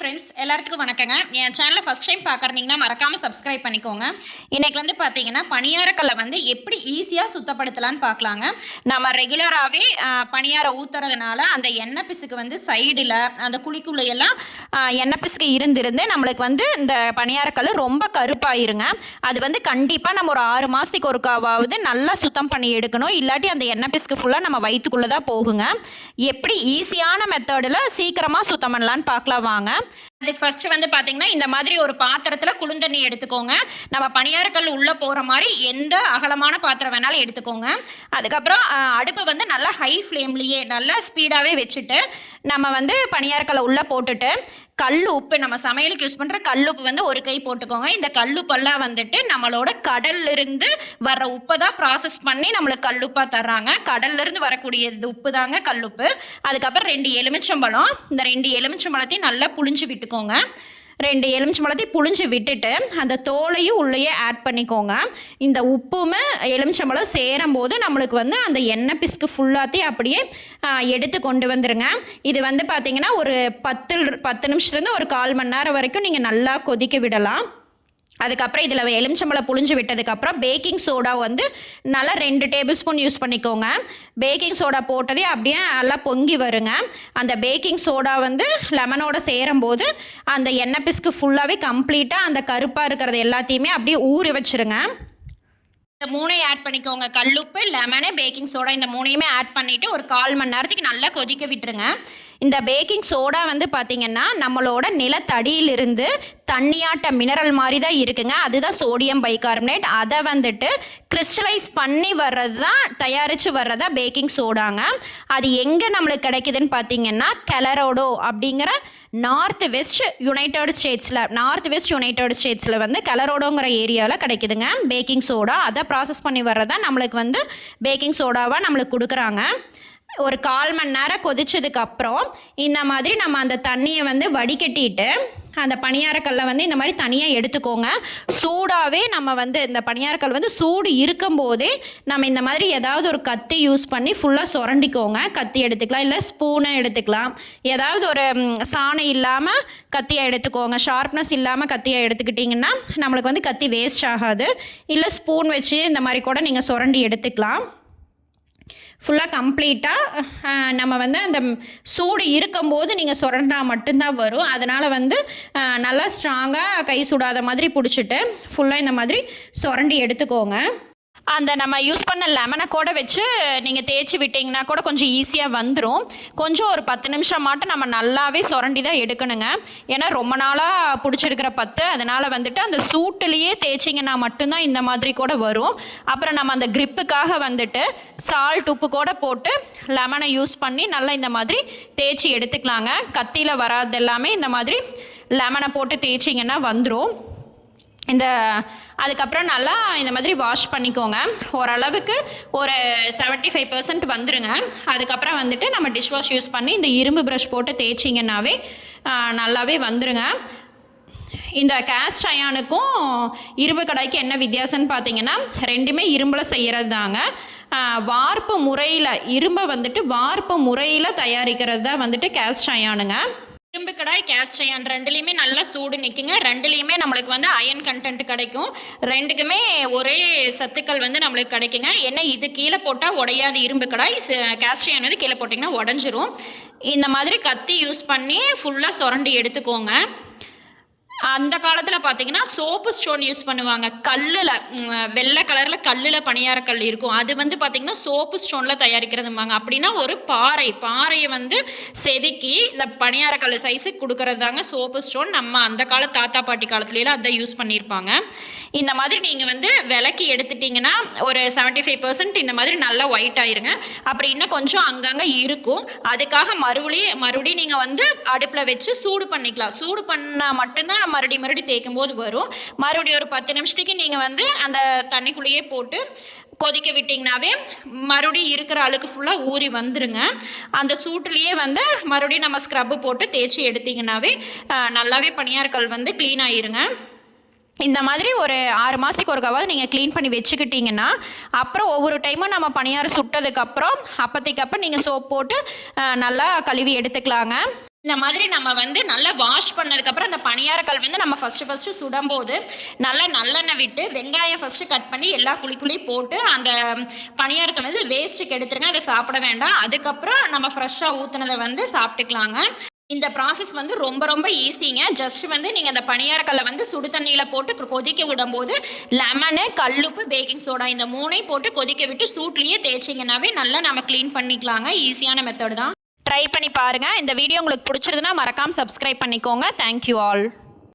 Friends எல்லாத்துக்கும் வணக்கங்க. என் சேனலை ஃபஸ்ட் டைம் பார்க்குறீங்கன்னா மறக்காமல் சப்ஸ்கிரைப் பண்ணிக்கோங்க. இன்றைக்கி வந்து பார்த்தீங்கன்னா பணியாரக்கல்லை வந்து எப்படி ஈஸியாக சுத்தப்படுத்தலான்னு பார்க்கலாங்க. நம்ம ரெகுலராகவே பணியாரம் ஊற்றுறதுனால அந்த எண்ணெய் பிசுக்கு வந்து சைடில் அந்த குழிக்குள்ளையெல்லாம் எண்ணெய் பிசுக்கு இருந்திருந்து நம்மளுக்கு வந்து இந்த பணியாரக்கல் ரொம்ப கருப்பாயிருங்க. அது வந்து கண்டிப்பாக நம்ம ஒரு 6 மாதத்துக்கு ஒருக்காவது நல்லா சுத்தம் பண்ணி எடுக்கணும். இல்லாட்டி அந்த எண்ணெய் பிசுக்கு ஃபுல்லாக நம்ம வயிற்றுக்குள்ளே தான் போகுங்க. எப்படி ஈஸியான மெத்தடில் சீக்கிரமாக சுத்தம் பண்ணலான்னு பார்க்கலாம் வாங்க. அதுக்கு ஃபர்ஸ்ட் வந்து பார்த்தீங்கன்னா இந்த மாதிரி ஒரு பாத்திரத்தில் குளுந்தண்ணி எடுத்துக்கோங்க. நம்ம பணியாரக்கல் உள்ளே போகிற மாதிரி எந்த அகலமான பாத்திரம் வேணாலும் எடுத்துக்கோங்க. அதுக்கப்புறம் அடுப்பை வந்து நல்லா ஹை ஃப்ளேம்லேயே நல்லா ஸ்பீடாகவே வச்சுட்டு நம்ம வந்து பணியாரக்கல்லை உள்ளே போட்டுட்டு கல் உப்பு, நம்ம சமையலுக்கு யூஸ் பண்ணுற கல் உப்பு வந்து ஒரு கை போட்டுக்கோங்க. இந்த கல்லுப்பெல்லாம் வந்துட்டு நம்மளோட கடல்லிருந்து வர்ற உப்பை தான் ப்ராசஸ் பண்ணி நம்மளுக்கு கல்லுப்பாக தர்றாங்க. கடல்லிருந்து வரக்கூடிய உப்பு தாங்க கல்லுப்பு. அதுக்கப்புறம் 2 எலுமிச்சம்பழம், இந்த 2 எலுமிச்சம்பழத்தையும் நல்லா புழிஞ்சு விட்டுக்கோங்க. 2 எலுமிச்சம்பழத்தையும் புழிஞ்சு விட்டுட்டு அந்த தோலையும் உள்ளேயே ஆட் பண்ணிக்கோங்க. இந்த உப்புமே எலுமிச்சம்பழம் சேரும் போது நம்மளுக்கு வந்து அந்த எண்ணெய் பிசுக்கு ஃபுல்லாத்தையும் அப்படியே எடுத்து கொண்டு வந்துடுங்க. இது வந்து பார்த்திங்கன்னா ஒரு 10 நிமிஷத்துலேருந்து ஒரு 1/4 மணி நேரம் வரைக்கும் நீங்கள் நல்லா கொதிக்க விடலாம். அதுக்கப்புறம் இதில் எலுமிச்சம்பழம் புழிஞ்சு விட்டதுக்கப்புறம் பேக்கிங் சோடா வந்து நல்லா 2 டேபிள் ஸ்பூன் யூஸ் பண்ணிக்கோங்க. பேக்கிங் சோடா போட்டதே அப்படியே நல்லா பொங்கி வருங்க. அந்த பேக்கிங் சோடா வந்து லெமனோட சேரும்போது அந்த எண்ணெய் பிசுக்கு ஃபுல்லாகவே கம்ப்ளீட்டாக அந்த கருப்பாக இருக்கிறது எல்லாத்தையுமே அப்படியே ஊற வச்சுருங்க. இந்த 3ஐயும் ஆட் பண்ணிக்கோங்க. கல்லுப்பு, லெமனு, பேக்கிங் சோடா இந்த 3ஐயுமே ஆட் பண்ணிவிட்டு ஒரு 1/4 மணி நேரத்துக்கு நல்லா கொதிக்க விட்டுருங்க. இந்த பேக்கிங் சோடா வந்து பார்த்திங்கன்னா நம்மளோட நிலத்தடியிலிருந்து தண்ணியாட்ட மினரல் மாதிரி தான் இருக்குங்க. அதுதான் சோடியம் பைகார்பனேட். அதை வந்துட்டு கிறிஸ்டலைஸ் பண்ணி வர்றது தான், தயாரித்து வர்றதா பேக்கிங் சோடாங்க. அது எங்கே நம்மளுக்கு கிடைக்குதுன்னு பார்த்திங்கன்னா கெலரோடோ அப்படிங்கிற நார்த் வெஸ்ட் யுனைடெட் ஸ்டேட்ஸில் வந்து கெலரோடோங்கிற ஏரியாவில் கிடைக்குதுங்க பேக்கிங் சோடா. அதை ப்ராசஸ் பண்ணி வர்றதா நம்மளுக்கு வந்து பேக்கிங் சோடாவாக நம்மளுக்கு கொடுக்குறாங்க. ஒரு 1/4 மணி நேரம் கொதிச்சதுக்கப்புறம் இந்த மாதிரி நம்ம அந்த தண்ணியை வந்து வடிகட்டிட்டு அந்த பணியாரக்கல்லை வந்து இந்த மாதிரி தனியாக எடுத்துக்கோங்க. சூடாகவே நம்ம வந்து இந்த பணியாரக்கல் வந்து சூடு இருக்கும்போதே நம்ம இந்த மாதிரி ஏதாவது ஒரு கத்தி யூஸ் பண்ணி ஃபுல்லாக சுரண்டிக்கோங்க. கத்தி எடுத்துக்கலாம், இல்லை ஸ்பூனை எடுத்துக்கலாம். ஏதாவது ஒரு சாணம் இல்லாமல் கத்தியாக எடுத்துக்கோங்க. ஷார்ப்னஸ் இல்லாமல் கத்தியாக எடுத்துக்கிட்டிங்கன்னா நம்மளுக்கு வந்து கத்தி வேஸ்ட் ஆகாது. இல்லை ஸ்பூன் வச்சு இந்த மாதிரி கூட நீங்கள் சுரண்டி எடுத்துக்கலாம். ஃபுல்லாக கம்ப்ளீட்டாக நம்ம வந்து அந்த சூடு இருக்கும்போது நீங்கள் சுரண்டா மட்டும்தான் வரும். அதனால் வந்து நல்லா ஸ்ட்ராங்காக கை சுடாத மாதிரி பிடிச்சிட்டு ஃபுல்லாக இந்த மாதிரி சுரண்டி எடுத்துக்கோங்க. அந்த நம்ம யூஸ் பண்ண லெமனை கூட வச்சு நீங்கள் தேய்ச்சி விட்டிங்கன்னா கூட கொஞ்சம் ஈஸியாக வந்துடும். கொஞ்சம் ஒரு 10 நிமிஷம் மட்டும் நம்ம நல்லாவே சுரண்டி தான் எடுக்கணுங்க. ஏன்னா ரொம்ப நாளாக பிடிச்சிருக்கிற பத்து, அதனால் வந்துட்டு அந்த சூட்டுலேயே தேய்ச்சிங்கன்னா மட்டும்தான் இந்த மாதிரி கூட வரும். அப்புறம் நம்ம அந்த க்ரிப்புக்காக வந்துட்டு சால்ட், உப்பு கூட போட்டு லெமனை யூஸ் பண்ணி நல்லா இந்த மாதிரி தேய்ச்சி எடுத்துக்கலாங்க. கத்தியில் வராது எல்லாமே இந்த மாதிரி லெமனை போட்டு தேய்ச்சிங்கன்னா வந்துடும். அதுக்கப்புறம் நல்லா இந்த மாதிரி வாஷ் பண்ணிக்கோங்க. ஓரளவுக்கு ஒரு 75% வந்துடுங்க. அதுக்கப்புறம் வந்துட்டு நம்ம டிஷ் வாஷ் யூஸ் பண்ணி இந்த இரும்பு ப்ரஷ் போட்டு தேய்ச்சிங்கன்னாவே நல்லாவே வந்துடுங்க. இந்த கேஸ்ட் அயானுக்கும் இரும்பு கடாய்க்கு என்ன வித்தியாசம்னு பார்த்தீங்கன்னா ரெண்டுமே இரும்பில் செய்கிறது தாங்க. வார்ப்பு முறையில் இரும்பை வந்துட்டு வார்ப்பு முறையில் தயாரிக்கிறது தான் வந்துட்டு கேஸ்ட் அயானுங்க. இரும்பு கடாய், கேஸ்ட் அயன் ரெண்டுலேயுமே நல்லா சூடு நிற்குங்க. ரெண்டுலேயுமே நம்மளுக்கு வந்து அயன் கண்டென்ட் கிடைக்கும். ரெண்டுக்குமே ஒரே சத்துக்கள் வந்து நம்மளுக்கு கிடைக்குங்க. ஏன்னா இது கீழே போட்டால் உடையாது இரும்பு கடாய், கேஸ்ட் அயன் வந்து கீழே போட்டிங்கன்னா உடஞ்சிரும். இந்த மாதிரி கத்தி யூஸ் பண்ணி ஃபுல்லாக சுரண்டி எடுத்துக்கோங்க. அந்த காலத்தில் பார்த்தீங்கன்னா சோப்பு ஸ்டோன் யூஸ் பண்ணுவாங்க. கல்லில் வெள்ளை கலரில் கல்லில் பணியாரக்கல் இருக்கும். அது வந்து பார்த்திங்கன்னா சோப்பு ஸ்டோனில் தயாரிக்கிறதும்பாங்க. அப்படின்னா ஒரு பாறையை வந்து செதுக்கி இந்த பணியாரக்கல் சைஸுக்கு கொடுக்கறது தாங்க சோப்பு ஸ்டோன். நம்ம அந்த கால தாத்தா பாட்டி காலத்துலலாம் அதை யூஸ் பண்ணியிருப்பாங்க. இந்த மாதிரி நீங்கள் வந்து விளக்கி எடுத்துட்டிங்கன்னா ஒரு 75% இந்த மாதிரி நல்லா ஒயிட் ஆயிருங்க. அப்படி இன்னும் கொஞ்சம் அங்கங்கே இருக்கும். அதுக்காக மறுபடியும் நீங்கள் வந்து அடுப்பில் வச்சு சூடு பண்ணிக்கலாம். சூடு பண்ணால் மட்டும்தான் மறுபடியும் தேய்க்கும் போது வரும். மறுபடியும் ஒரு 10 நிமிஷத்துக்கு நீங்கள் வந்து அந்த தண்ணிக்குள்ளேயே போட்டு கொதிக்க விட்டிங்கனாவே மறுபடியும் இருக்கிற அழுக்கு ஃபுல்லாக ஊறி வந்துருங்க. அந்த சூட்டுலேயே வந்து மறுபடியும் நம்ம ஸ்க்ரப்பு போட்டு தேய்ச்சி எடுத்திங்கனாவே நல்லாவே பணியாரக்கல் வந்து க்ளீன் ஆகிருங்க. இந்த மாதிரி ஒரு 6 மாதத்துக்கு ஒருக்காவது நீங்கள் க்ளீன் பண்ணி வச்சுக்கிட்டிங்கன்னா அப்புறம் ஒவ்வொரு டைமும் நம்ம பணியாரம் சுட்டதுக்கப்புறம் அப்போதைக்கப்போ நீங்கள் சோப் போட்டு நல்லா கழுவி எடுத்துக்கலாங்க. இந்த மாதிரி நம்ம வந்து நல்லா வாஷ் பண்ணதுக்கப்புறம் அந்த பணியாரக்கல் வந்து நம்ம ஃபஸ்ட்டு சுடும்போது நல்லா நல்லெண்ணெய் விட்டு வெங்காயம் ஃபஸ்ட்டு கட் பண்ணி எல்லா குழிக்குழியும் போட்டு அந்த பணியாரத்தை வந்து வேஸ்ட்டுக்கு எடுத்துருங்க, அதை சாப்பிட வேண்டாம். அதுக்கப்புறம் நம்ம ஃப்ரெஷ்ஷாக ஊற்றுனதை வந்து சாப்பிட்டுக்கலாங்க. இந்த ப்ராசஸ் வந்து ரொம்ப ரொம்ப ஈஸிங்க. ஜஸ்ட் வந்து நீங்கள் அந்த பணியாரக்கல்லை வந்து சுடு தண்ணியில் போட்டு கொதிக்க விடும்போது லெமனு, கல்லுப்பு, பேக்கிங் சோடா இந்த 3ஐயும் போட்டு கொதிக்க விட்டு சூட்லேயே தேய்ச்சிங்கன்னாவே நல்லா நம்ம க்ளீன் பண்ணிக்கலாங்க. ஈஸியான மெத்தட் தான். ட்ரை பண்ணி பாருங்கள். இந்த வீடியோ உங்களுக்கு பிடிச்சிருந்துன்னா மறக்காமல் சப்ஸ்கிரைப் பண்ணிக்கோங்க. Thank you all.